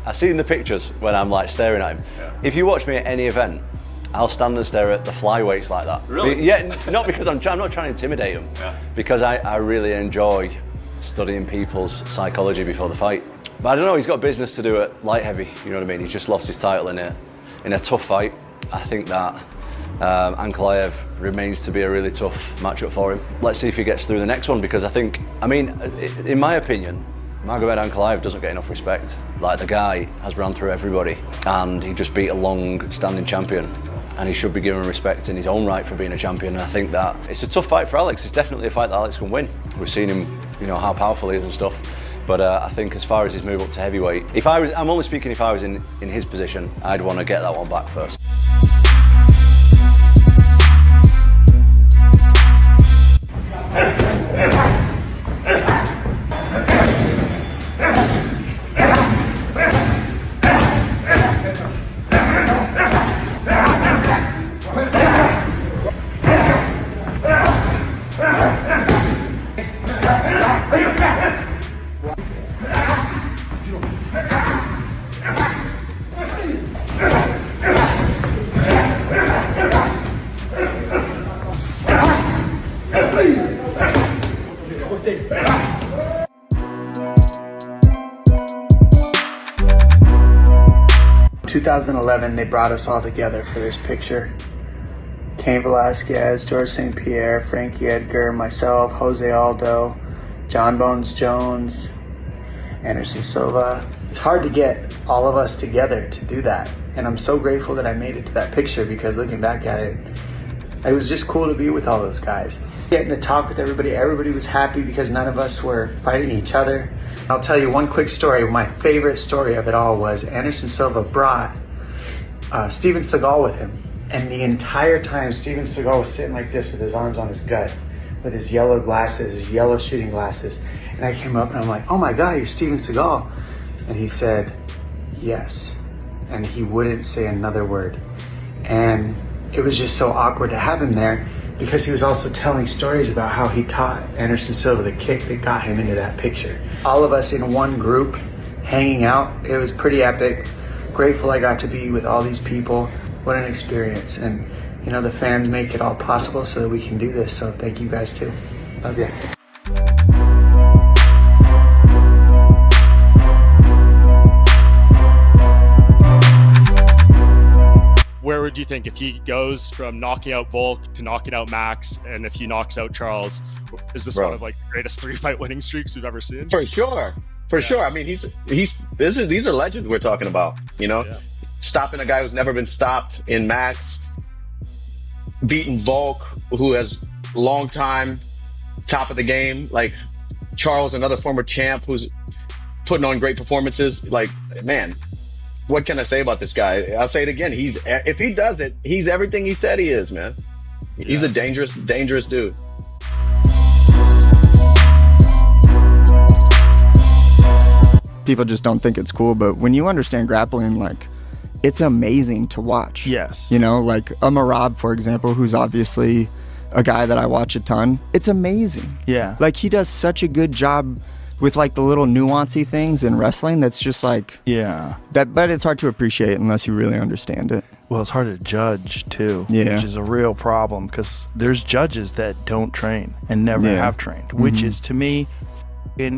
I see in the pictures when I'm like staring at him. Yeah. If you watch me at any event, I'll stand and stare at the flyweights like that. Really? Yeah, not because I'm not trying to intimidate them, because I really enjoy studying people's psychology before the fight. But I don't know, he's got business to do at light heavy, you know what I mean? He's just lost his title in a tough fight. I think that Ankalaev remains to be a really tough matchup for him. Let's see if he gets through the next one, because I mean, in my opinion, Magomed Ankalaev doesn't get enough respect. Like, the guy has run through everybody, and he just beat a long-standing champion, and he should be given respect in his own right for being a champion. And I think that it's a tough fight for Alex. It's definitely a fight that Alex can win. We've seen him, you know, how powerful he is and stuff. But I think as far as his move up to heavyweight, I'm only speaking if I was in his position, I'd want to get that one back first. 2011, they brought us all together for this picture. Cain Velasquez, George St. Pierre, Frankie Edgar, myself, Jose Aldo, Jon Jones, Anderson Silva. It's hard to get all of us together to do that. And I'm so grateful that I made it to that picture, because looking back at it, it was just cool to be with all those guys. Getting to talk with everybody, everybody was happy because none of us were fighting each other. I'll tell you one quick story. My favorite story of it all was Anderson Silva brought Steven Seagal with him. And the entire time, Steven Seagal was sitting like this with his arms on his gut, with his yellow glasses, his yellow shooting glasses. And I came up and I'm like, oh my God, you're Steven Seagal. And he said, yes. And he wouldn't say another word. And it was just so awkward to have him there, because he was also telling stories about how he taught Anderson Silva the kick that got him into that picture. All of us in one group hanging out, it was pretty epic. Grateful I got to be with all these people. What an experience. And you know, the fans make it all possible so that we can do this. So thank you guys too. Love you. Where would you think, if he goes from knocking out Volk to knocking out Max, and if he knocks out Charles, is this one of like the greatest 3-fight winning streaks we've ever seen? For sure. For sure. I mean, these are legends we're talking about, you know? Yeah. Stopping a guy who's never been stopped in Max, beating Volk, who has long time top of the game, like Charles, another former champ who's putting on great performances. Like, man, what can I say about this guy? I'll say it again. If he does it, he's everything he said he is, man. He's a dangerous, dangerous dude. People just don't think it's cool, but when you understand grappling, like, it's amazing to watch. Yes. You know, like a Marab, for example, who's obviously a guy that I watch a ton. It's amazing. Yeah. Like, he does such a good job with like the little nuancy things in wrestling that's just like, but it's hard to appreciate unless you really understand it. Well, it's hard to judge too, which is a real problem, because there's judges that don't train and never have trained, which is, to me,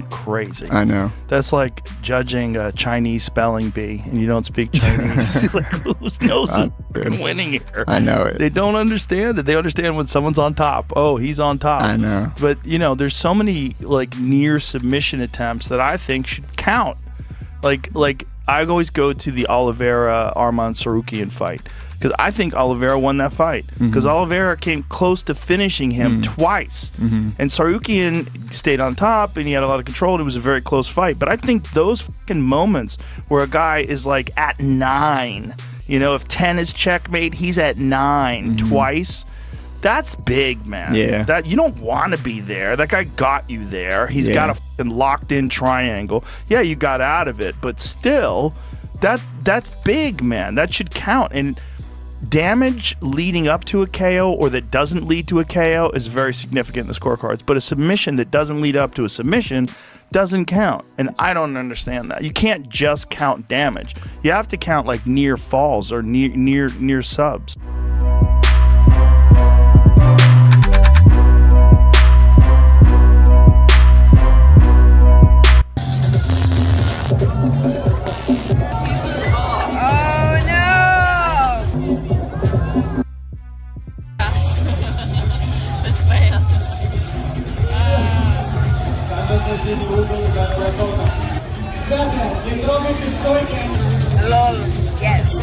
crazy. I know. That's like judging a Chinese spelling bee and you don't speak Chinese. Like, who knows who's winning here? I know it. They don't understand it. They understand when someone's on top. Oh, he's on top. I know. But you know, there's so many like near submission attempts that I think should count. Like I always go to the Oliveira Arman Sarukian fight, because I think Oliveira won that fight, because Oliveira came close to finishing him twice, and Sarukian stayed on top and he had a lot of control, and it was a very close fight. But I think those fucking moments where a guy is like at 9, you know, if 10 is checkmate, he's at 9 twice. That's big, man. Yeah. That you don't want to be there. That guy got you there. He's got a fucking locked in triangle. Yeah, you got out of it, but still, that's big, man. That should count. And damage leading up to a KO or that doesn't lead to a KO is very significant in the scorecards. But a submission that doesn't lead up to a submission doesn't count. And I don't understand that. You can't just count damage. You have to count like near falls or near subs. Lol, yes.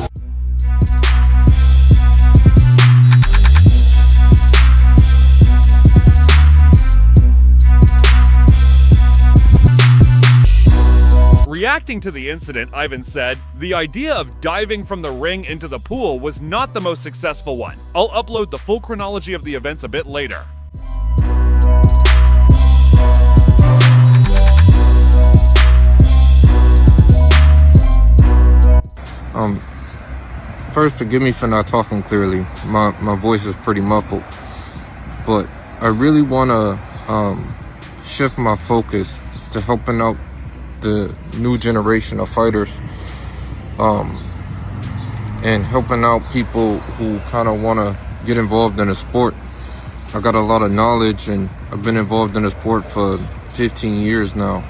Reacting to the incident, Ivan said, "The idea of diving from the ring into the pool was not the most successful one. I'll upload the full chronology of the events a bit later." First, forgive me for not talking clearly. My voice is pretty muffled. But I really want to shift my focus to helping out the new generation of fighters and helping out people who kind of want to get involved in the sport. I got a lot of knowledge, and I've been involved in the sport for 15 years now.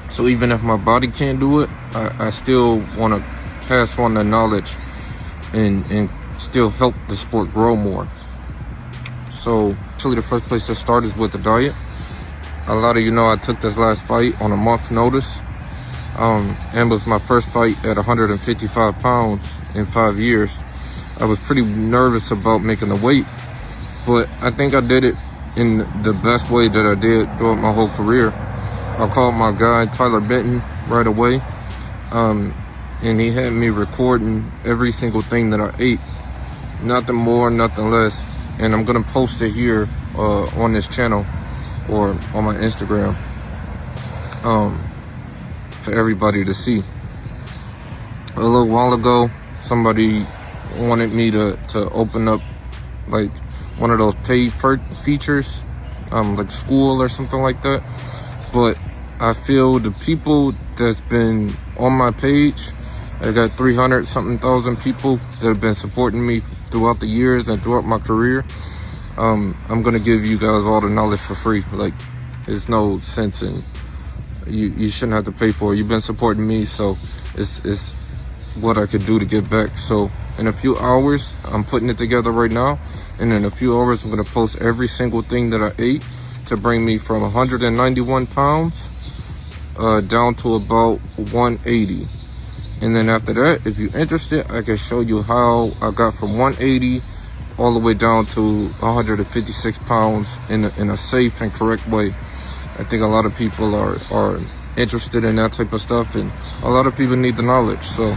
So even if my body can't do it, I still want to pass on the knowledge and still help the sport grow more. So actually the first place to start is with the diet. A lot of you know I took this last fight on a month's notice. And was my first fight at 155 pounds in 5 years. I was pretty nervous about making the weight, but I think I did it in the best way that I did throughout my whole career. I called my guy, Tyler Benton, right away. And he had me recording every single thing that I ate. Nothing more, nothing less. And I'm gonna post it here on this channel or on my Instagram for everybody to see. A little while ago, somebody wanted me to open up like one of those paid features, like school or something like that. But I feel the people that's been on my page, I got 300 something thousand people that have been supporting me throughout the years and throughout my career. I'm gonna give you guys all the knowledge for free. Like, there's no sense in you shouldn't have to pay for it. You've been supporting me, so it's what I could do to give back. So in a few hours, I'm putting it together right now, and in a few hours I'm gonna post every single thing that I ate to bring me from 191 pounds down to about 180. And then after that, if you're interested, I can show you how I got from 180 all the way down to 156 pounds in a safe and correct way. I think a lot of people are interested in that type of stuff, and a lot of people need the knowledge. So,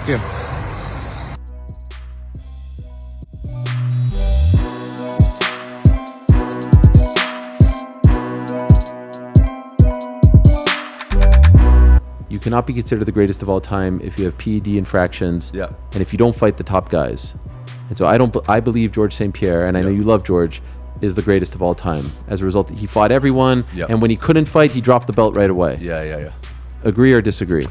yeah. You cannot be considered the greatest of all time if you have PED infractions, yeah, and if you don't fight the top guys. And so I believe George St. Pierre, and I know you love George, is the greatest of all time. As a result, he fought everyone, and when he couldn't fight, he dropped the belt right away. Yeah. Agree or disagree?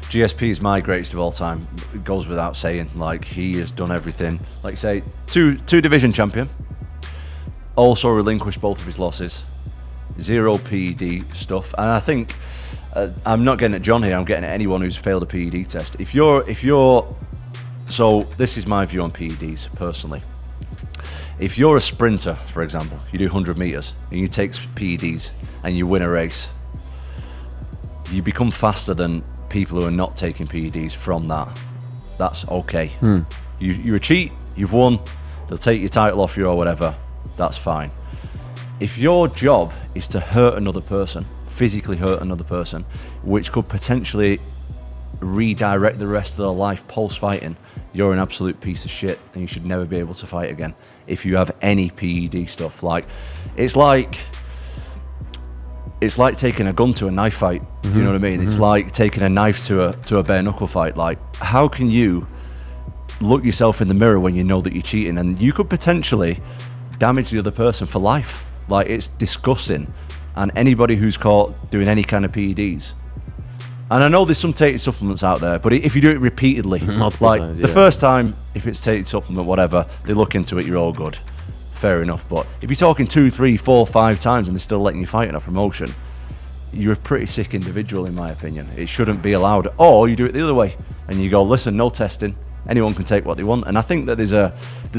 GSP is my greatest of all time. It goes without saying. Like, he has done everything. Like, say, two division champion. Also relinquished both of his losses. 0 PED stuff. And I think I'm not getting at John here. I'm getting at anyone who's failed a PED test. If you're, so this is my view on PEDs personally. If you're a sprinter, for example, you do 100 meters and you take PEDs and you win a race, you become faster than people who are not taking PEDs from that. That's okay. You're a cheat, you've won, they'll take your title off you or whatever, that's fine. If your job is to hurt another person, physically hurt another person, which could potentially redirect the rest of their life post-fighting, you're an absolute piece of shit and you should never be able to fight again if you have any PED stuff. Like, it's like taking a gun to a knife fight. You know what I mean? It's like taking a knife to a bare knuckle fight. Like, how can you look yourself in the mirror when you know that you're cheating and you could potentially damage the other person for life? Like, it's disgusting. And anybody who's caught doing any kind of PEDs, and I know there's some tainted supplements out there, but if you do it repeatedly, like times, the first time, if it's tainted supplement, whatever, they look into it, you're all good. Fair enough. But if you're talking 2, 3, 4, 5 times and they're still letting you fight in a promotion, you're a pretty sick individual, in my opinion. It shouldn't be allowed. Or you do it the other way and you go, listen, no testing. Anyone can take what they want. And I think that there's a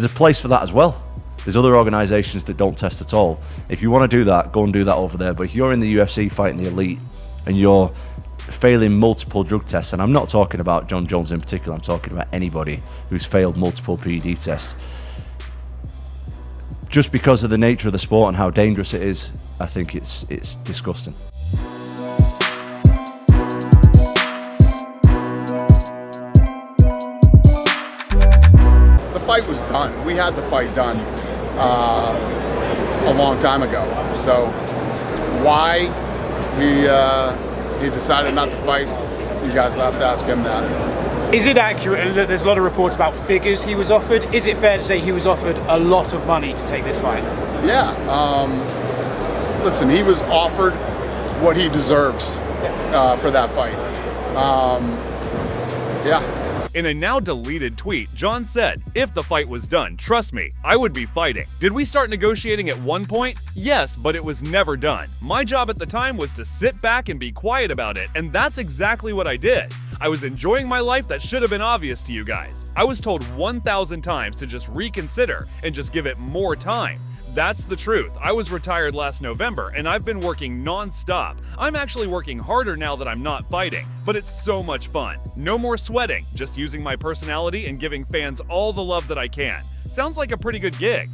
place for that as well. There's other organisations that don't test at all. If you want to do that, go and do that over there. But if you're in the UFC fighting the elite and you're failing multiple drug tests, and I'm not talking about Jon Jones in particular, I'm talking about anybody who's failed multiple PED tests, just because of the nature of the sport and how dangerous it is, I think it's disgusting. The fight was done. We had the fight done a long time ago. So why he decided not to fight, you guys will have to ask him that. Is it accurate that there's a lot of reports about figures he was offered? Is it fair to say he was offered a lot of money to take this fight? Yeah. Listen, he was offered what he deserves for that fight. Yeah. In a now deleted tweet, Jon said, if the fight was done, trust me, I would be fighting. Did we start negotiating at one point? Yes, but it was never done. My job at the time was to sit back and be quiet about it, and that's exactly what I did. I was enjoying my life. That should have been obvious to you guys. I was told 1,000 times to just reconsider and just give it more time. That's the truth. I was retired last November and I've been working non-stop. I'm actually working harder now that I'm not fighting, but it's so much fun. No more sweating, just using my personality and giving fans all the love that I can. Sounds like a pretty good gig.